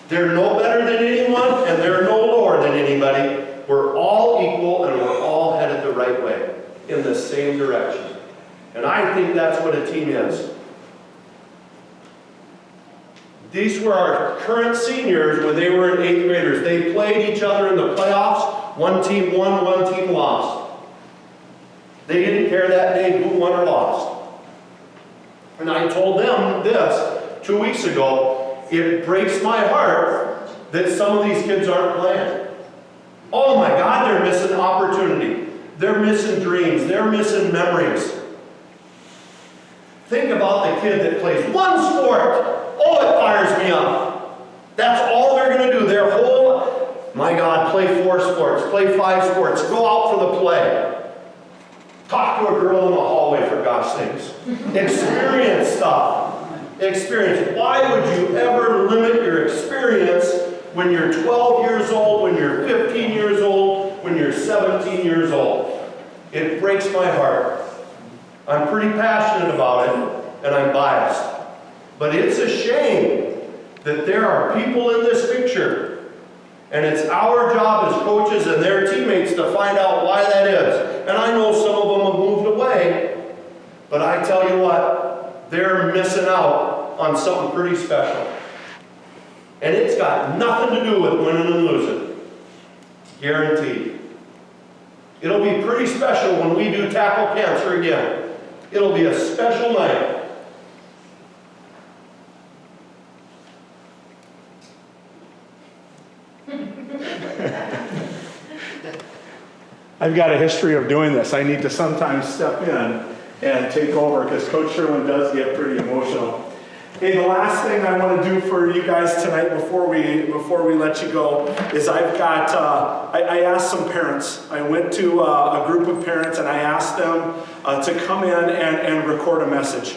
They're no better than anyone and they're no lower than anybody. We're all equal and we're all headed the right way in the same direction. And I think that's what a team is. These were our current seniors when they were in 8th graders. They played each other in the playoffs. One team won, one team lost. They didn't care that day who won or lost. And I told them this 2 weeks ago. It breaks my heart that some of these kids aren't playing. Oh my God, they're missing opportunity. They're missing dreams. They're missing memories. Think about the kid that plays one sport. Oh, it fires me up. That's all they're going to do. Their whole, my God, play 4 sports, play 5 sports, go out for the play. Talk to a girl in the hallway, for gosh sakes. Experience stuff. Experience. Why would you ever limit your experience when you're 12 years old, when you're 15 years old, when you're 17 years old? It breaks my heart. I'm pretty passionate about it, and I'm biased. But it's a shame that there are people in this picture, and it's our job as coaches and their teammates to find out why that is. And I know some of them have moved away, but I tell you what, they're missing out on something pretty special. And it's got nothing to do with winning and losing. Guaranteed. It'll be pretty special when we do tackle cancer again. It'll be a special night. I've got a history of doing this. I need to sometimes step in and take over because Coach Sherwin does get pretty emotional. Hey, the last thing I want to do for you guys tonight before we let you go is I've got, I asked some parents. I went to a group of parents and I asked them to come in and record a message.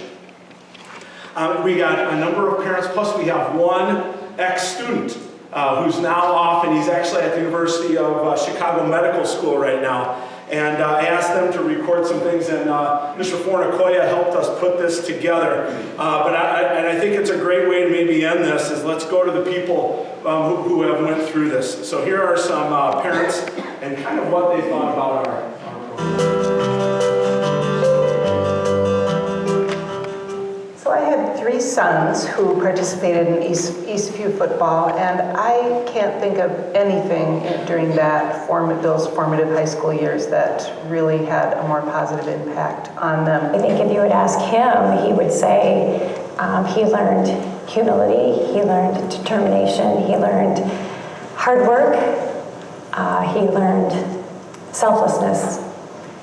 We got a number of parents, plus we have one ex-student who's now off, and he's actually at the University of Chicago Medical School right now. And I asked them to record some things, and Mr. Fornicoya helped us put this together. But I think it's a great way to maybe end this, is let's go to the people who have went through this. So here are some parents and kind of what they thought about our program. So I had 3 sons who participated in Eastview football, and I can't think of anything during those formative high school years that really had a more positive impact on them. I think if you would ask him, he would say he learned humility, he learned determination, he learned hard work, he learned selflessness.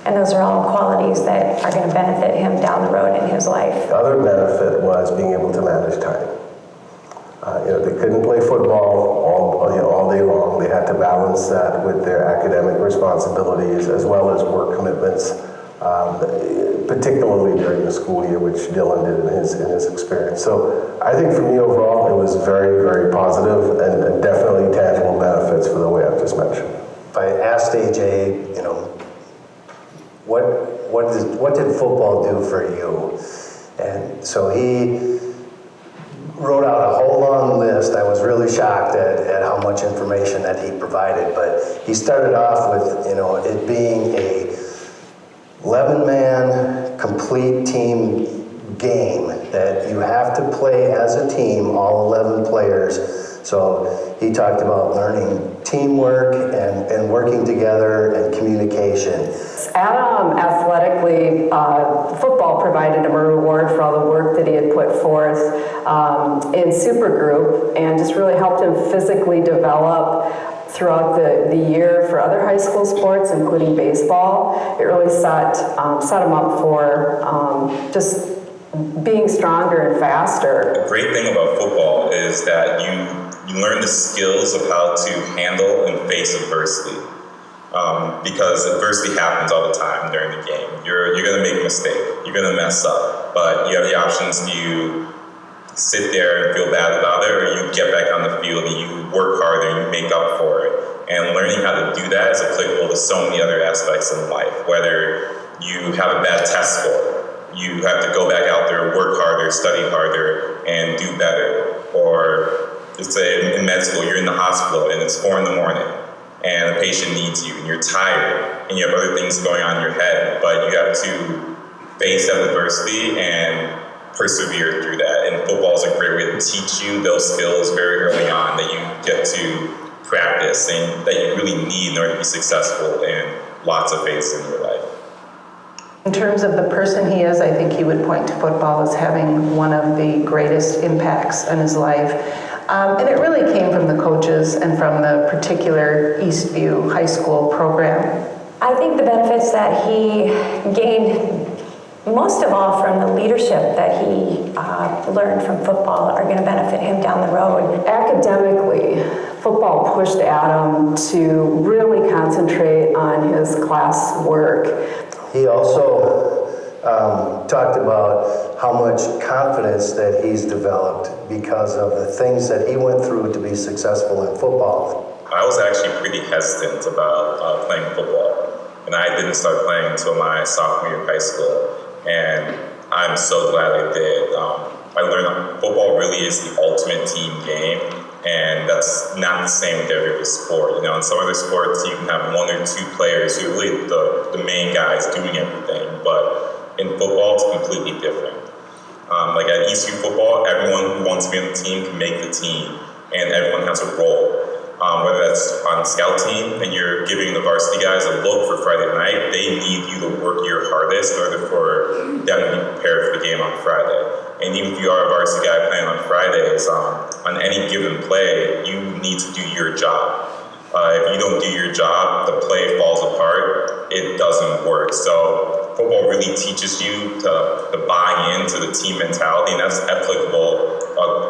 And those are all qualities that are going to benefit him down the road in his life. The other benefit was being able to manage time. They couldn't play football all day long. They had to balance that with their academic responsibilities as well as work commitments, particularly during the school year, which Dylan did in his experience. So I think for me overall, it was very, very positive and definitely tangible benefits for the way I've just mentioned. I asked AJ, what did football do for you? And so he wrote out a whole long list. I was really shocked at how much information that he provided, but he started off with, it being a 11-man complete team game that you have to play as a team, all 11 players. So he talked about learning teamwork and working together and communication. Athletically, football provided him a reward for all the work that he had put forth in Supergroup, and just really helped him physically develop throughout the year for other high school sports, including baseball. It really set them up for just being stronger and faster. The great thing about football is that you learn the skills of how to handle and face adversity. Because adversity happens all the time during the game. You're going to make a mistake. You're going to mess up. But you have the options to sit there and feel bad about it, or you get back on the field and you work harder and you make up for it. And learning how to do that is applicable to so many other aspects in life. Whether you have a bad test score, you have to go back out there, work harder, study harder, and do better. Or let's say in med school, you're in the hospital and it's 4 in the morning and a patient needs you and you're tired and you have other things going on in your head, but you have to face that adversity and persevere through that. And football is a great way to teach you those skills very early on that you get to practice and that you really need in order to be successful in lots of phases in your life. In terms of the person he is, I think he would point to football as having one of the greatest impacts on his life. And it really came from the coaches and from the particular Eastview High School program. I think the benefits that he gained most of all from the leadership that he learned from football are going to benefit him down the road. Academically, football pushed Adam to really concentrate on his class work. He also talked about how much confidence that he's developed because of the things that he went through to be successful in football. I was actually pretty hesitant about playing football, and I didn't start playing until my sophomore year of high school, and I'm so glad I did. I learned that football really is the ultimate team game, and that's not the same with every other sport. You know, in some other sports, you can have 1 or 2 players who are really the main guys doing everything, but in football, it's completely different. Like at Eastview football, everyone who wants to be on the team can make the team, and everyone has a role. Whether that's on scout team and you're giving the varsity guys a look for Friday night, they need you to work your hardest in order for them to be prepared for the game on Friday. And even if you are a varsity guy playing on Fridays, on any given play, you need to do your job. If you don't do your job, the play falls apart. It doesn't work. So football really teaches you to buy into the team mentality, and that's applicable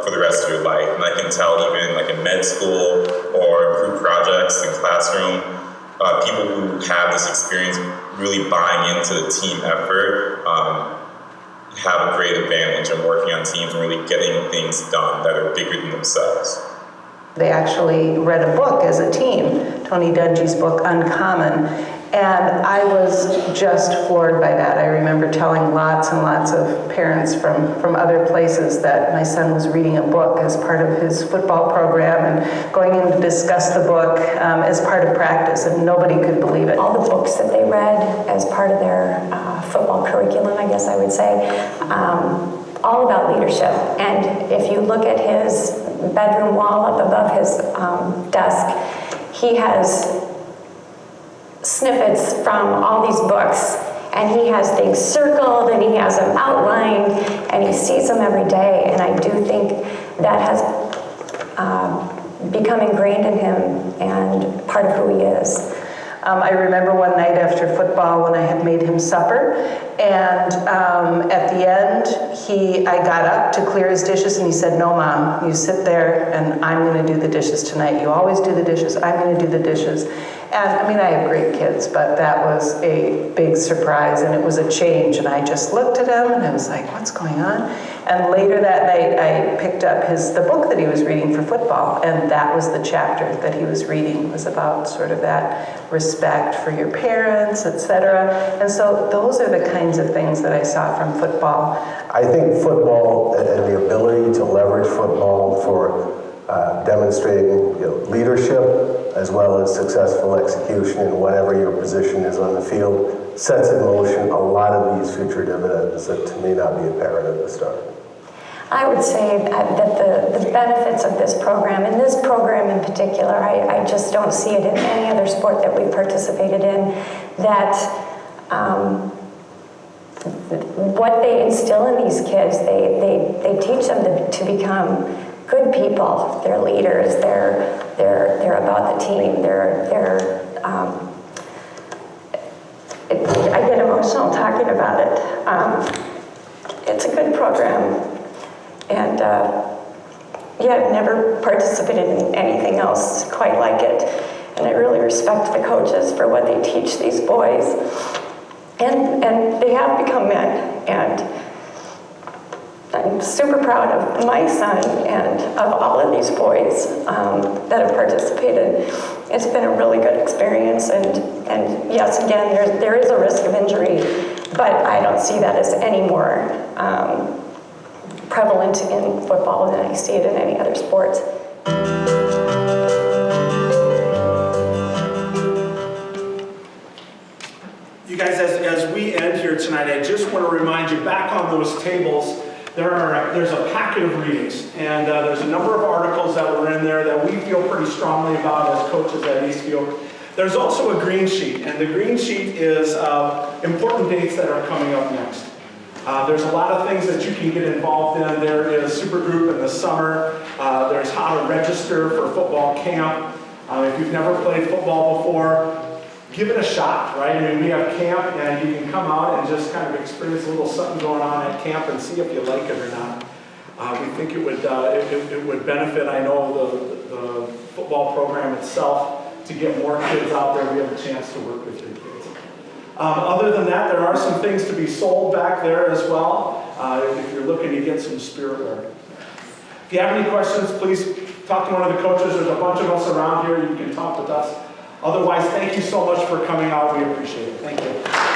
for the rest of your life. And I can tell even like in med school or group projects in classroom, people who have this experience really buying into the team effort have a great advantage in working on teams and really getting things done that are bigger than themselves. They actually read a book as a team, Tony Dungy's book, Uncommon, and I was just floored by that. I remember telling lots and lots of parents from other places that my son was reading a book as part of his football program and going in to discuss the book as part of practice, and nobody could believe it. All the books that they read as part of their football curriculum, I guess I would say, all about leadership. And if you look at his bedroom wall up above his desk, he has snippets from all these books, and he has things circled and he has them outlined and he sees them every day, and I do think that has become ingrained in him and part of who he is. I remember one night after football when I had made him supper, and at the end, I got up to clear his dishes, and he said, "No, Mom, you sit there, and I'm going to do the dishes tonight. You always do the dishes. I'm going to do the dishes." And I mean, I have great kids, but that was a big surprise, and it was a change. And I just looked at him, and I was like, "What's going on?" And later that night, I picked up the book that he was reading for football, and that was the chapter that he was reading. It was about sort of that respect for your parents, etc. And so those are the kinds of things that I saw from football. I think football and the ability to leverage football for demonstrating leadership as well as successful execution in whatever your position is on the field sets in motion a lot of these future dividends that may not be apparent at the start. I would say that the benefits of this program, and this program in particular, I just don't see it in any other sport that we've participated in, that what they instill in these kids, they teach them to become good people. They're leaders, they're They're about the team. I get emotional talking about it. It's a good program, and yeah, I've never participated in anything else quite like it. And I really respect the coaches for what they teach these boys, and they have become men. And I'm super proud of my son and of all of these boys that have participated. It's been a really good experience, and yes, again, there is a risk of injury, but I don't see that as any more prevalent in football than I see it in any other sports. You guys, as we end here tonight, I just want to remind you, back on those tables, there's a packet of readings, and there's a number of articles that were in there that we feel pretty strongly about as coaches at Eastview. There's also a green sheet, and the green sheet is important dates that are coming up next. There's a lot of things that you can get involved in. There is Supergroup in the summer. There's how to register for football camp. If you've never played football before, give it a shot, right? I mean, we have camp, and you can come out and just kind of experience a little something going on at camp and see if you like it or not. We think it would benefit, I know, the football program itself to get more kids out there. We have a chance to work with your kids. Other than that, there are some things to be sold back there as well, if you're looking to get some spirit wear. If you have any questions, please talk to one of the coaches. There's a bunch of us around here. You can talk with us. Otherwise, thank you so much for coming out. We appreciate it. Thank you.